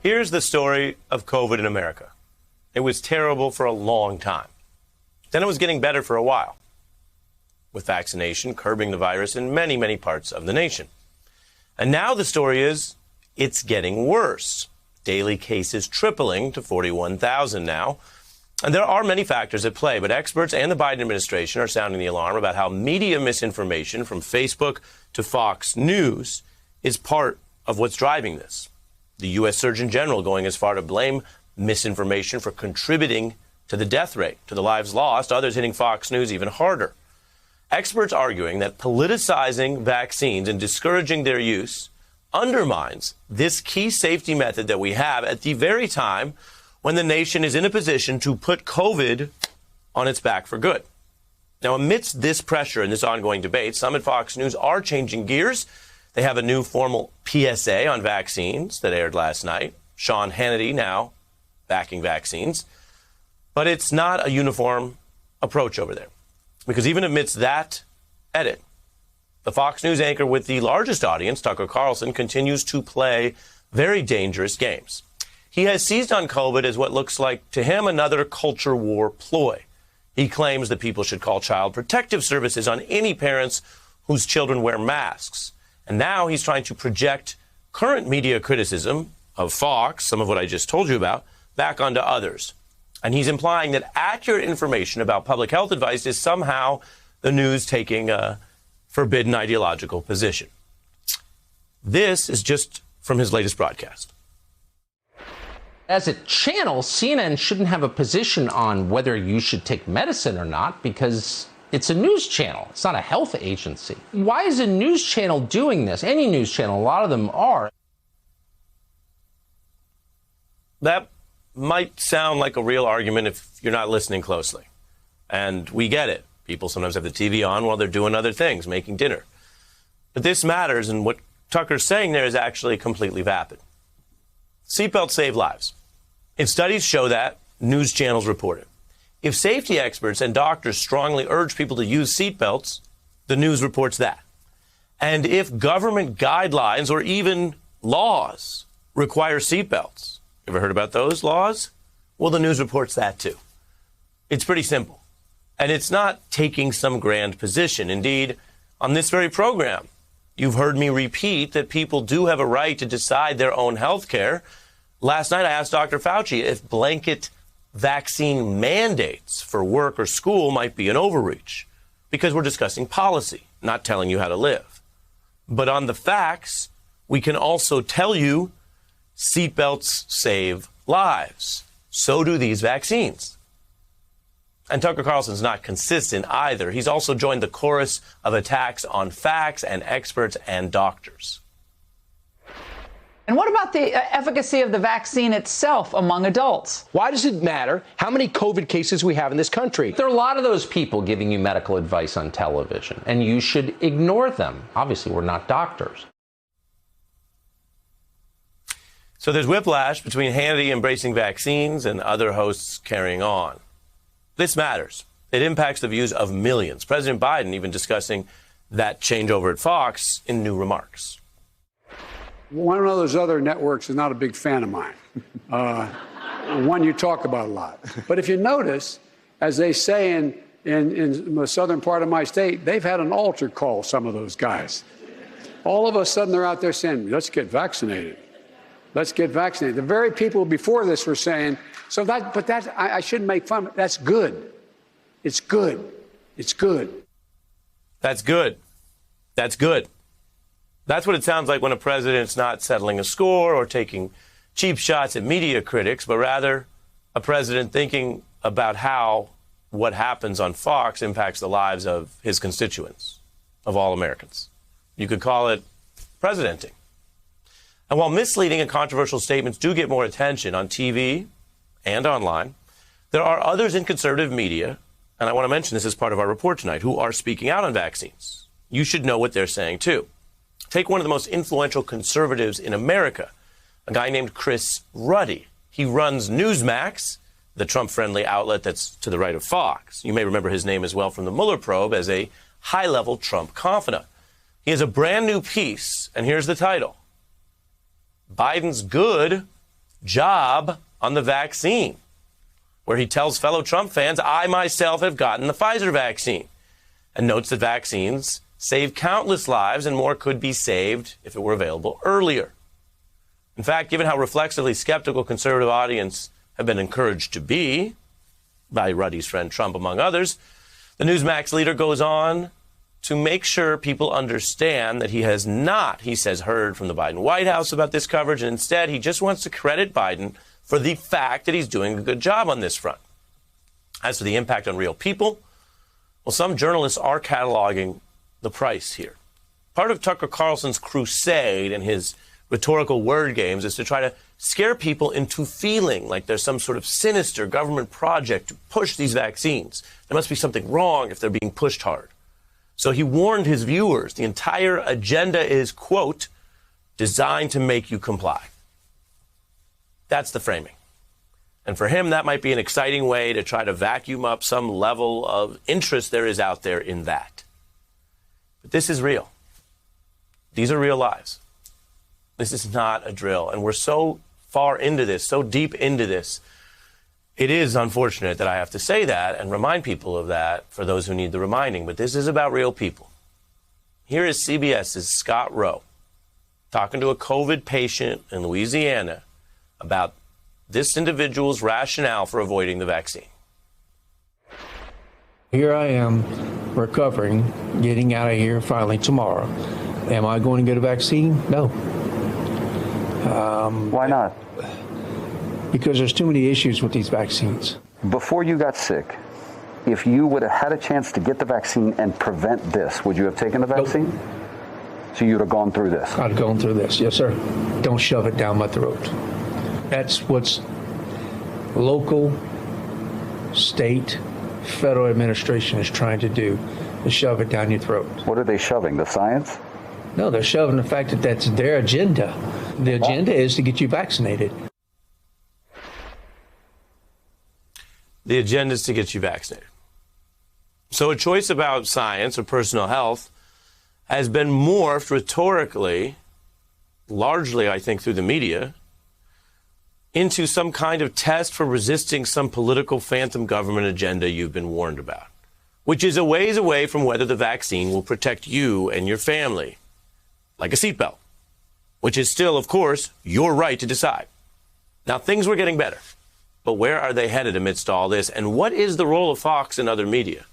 Here's the story of COVID in America. It was terrible for a long time. Then it was getting better for a while, with vaccination curbing the virus in many, many parts of the nation. And now the story is it's getting worse. Daily cases tripling to 41,000 now. And there are many factors at play, but experts and the Biden administration are sounding the alarm about how media misinformation from Facebook to Fox News is part of what's driving this. The U.S. Surgeon General going as far to blame misinformation for contributing to the death rate, to the lives lost, others hitting Fox News even harder. Experts arguing that politicizing vaccines and discouraging their use undermines this key safety method that we have at the very time when the nation is in a position to put COVID on its back for good. Now, amidst this pressure and this ongoing debate, some at Fox News are changing gears. They have a new formal PSA on vaccines that aired last night. Sean Hannity now backing vaccines. But it's not a uniform approach over there. Because even amidst that edit, the Fox News anchor with the largest audience, Tucker Carlson, continues to play very dangerous games. He has seized on COVID as what looks like, to him, another culture war ploy. He claims that people should call Child Protective Services on any parents whose children wear masks. And now he's trying to project current media criticism of Fox, some of what I just told you about, back onto others. And he's implying that accurate information about public health advice is somehow the news taking a forbidden ideological position. This is just from his latest broadcast. As a channel, CNN shouldn't have a position on whether you should take medicine or not because it's a news channel. It's not a health agency. Why is a news channel doing this? Any news channel, a lot of them are. That might sound like a real argument if you're not listening closely. And we get it. People sometimes have the TV on while they're doing other things, making dinner. But this matters, and what Tucker's saying there is actually completely vapid. Seatbelts save lives. If studies show that, news channels report it. If safety experts and doctors strongly urge people to use seatbelts, the news reports that. And if government guidelines or even laws require seatbelts, ever heard about those laws? Well, the news reports that too. It's pretty simple. And it's not taking some grand position. Indeed, on this very program, you've heard me repeat that people do have a right to decide their own health care. Last night, I asked Dr. Fauci if blanket vaccine mandates for work or school might be an overreach, because we're discussing policy, not telling you how to live. But on the facts, we can also tell you seatbelts save lives. So do these vaccines. And Tucker Carlson's not consistent either. He's also joined the chorus of attacks on facts and experts and doctors. And what about the efficacy of the vaccine itself among adults? Why does it matter how many COVID cases we have in this country? There are a lot of those people giving you medical advice on television, and you should ignore them. Obviously, we're not doctors. So there's whiplash between Hannity embracing vaccines and other hosts carrying on. This matters. It impacts the views of millions. President Biden even discussing that changeover at Fox in new remarks. One of those other networks is not a big fan of mine. One you talk about a lot. But if you notice, as they say in the southern part of my state, they've had an altar call, some of those guys. All of a sudden, they're out there saying, let's get vaccinated. Let's get vaccinated. The very people before this were saying, I shouldn't make fun of it. That's good. It's good. It's good. That's good. That's good. That's what it sounds like when a president's not settling a score or taking cheap shots at media critics, but rather a president thinking about how what happens on Fox impacts the lives of his constituents, of all Americans. You could call it presidenting. And while misleading and controversial statements do get more attention on TV and online, there are others in conservative media, and I want to mention this as part of our report tonight, who are speaking out on vaccines. You should know what they're saying, too. Take one of the most influential conservatives in America, a guy named Chris Ruddy. He runs Newsmax, the Trump-friendly outlet that's to the right of Fox. You may remember his name as well from the Mueller probe as a high-level Trump confidant. He has a brand new piece, and here's the title: Biden's good, job on the vaccine, where he tells fellow Trump fans, I myself have gotten the Pfizer vaccine, and notes that vaccines save countless lives and more could be saved if it were available earlier. In fact, given how reflexively skeptical conservative audience have been encouraged to be by Ruddy's friend Trump, among others, the Newsmax leader goes on to make sure people understand that he has not, he says, heard from the Biden White House about this coverage, and instead he just wants to credit Biden for the fact that he's doing a good job on this front. As for the impact on real people, well, some journalists are cataloging the price here. Part of Tucker Carlson's crusade and his rhetorical word games is to try to scare people into feeling like there's some sort of sinister government project to push these vaccines. There must be something wrong if they're being pushed hard. So he warned his viewers the entire agenda is, quote, designed to make you comply. That's the framing. And for him, that might be an exciting way to try to vacuum up some level of interest there is out there in that. But this is real. These are real lives. This is not a drill. And we're so far into this, so deep into this. It is unfortunate that I have to say that and remind people of that for those who need the reminding. But this is about real people. Here is CBS's Scott Rowe talking to a COVID patient in Louisiana about this individual's rationale for avoiding the vaccine. Here I am recovering, getting out of here finally tomorrow. Am I going to get a vaccine? No. Why not? Because there's too many issues with these vaccines. Before you got sick, if you would have had a chance to get the vaccine and prevent this, would you have taken the vaccine? Nope. So you'd have gone through this? I'd gone through this, yes, sir. Don't shove it down my throat. That's what's local, state, federal administration is trying to do, to shove it down your throat. What are they shoving, the science? No, they're shoving the fact that that's their agenda. The agenda is to get you vaccinated. The agenda is to get you vaccinated. So a choice about science or personal health has been morphed rhetorically, largely, I think, through the media, into some kind of test for resisting some political phantom government agenda you've been warned about, which is a ways away from whether the vaccine will protect you and your family, like a seatbelt, which is still, of course, your right to decide. Now, things were getting better, but where are they headed amidst all this? And what is the role of Fox and other media?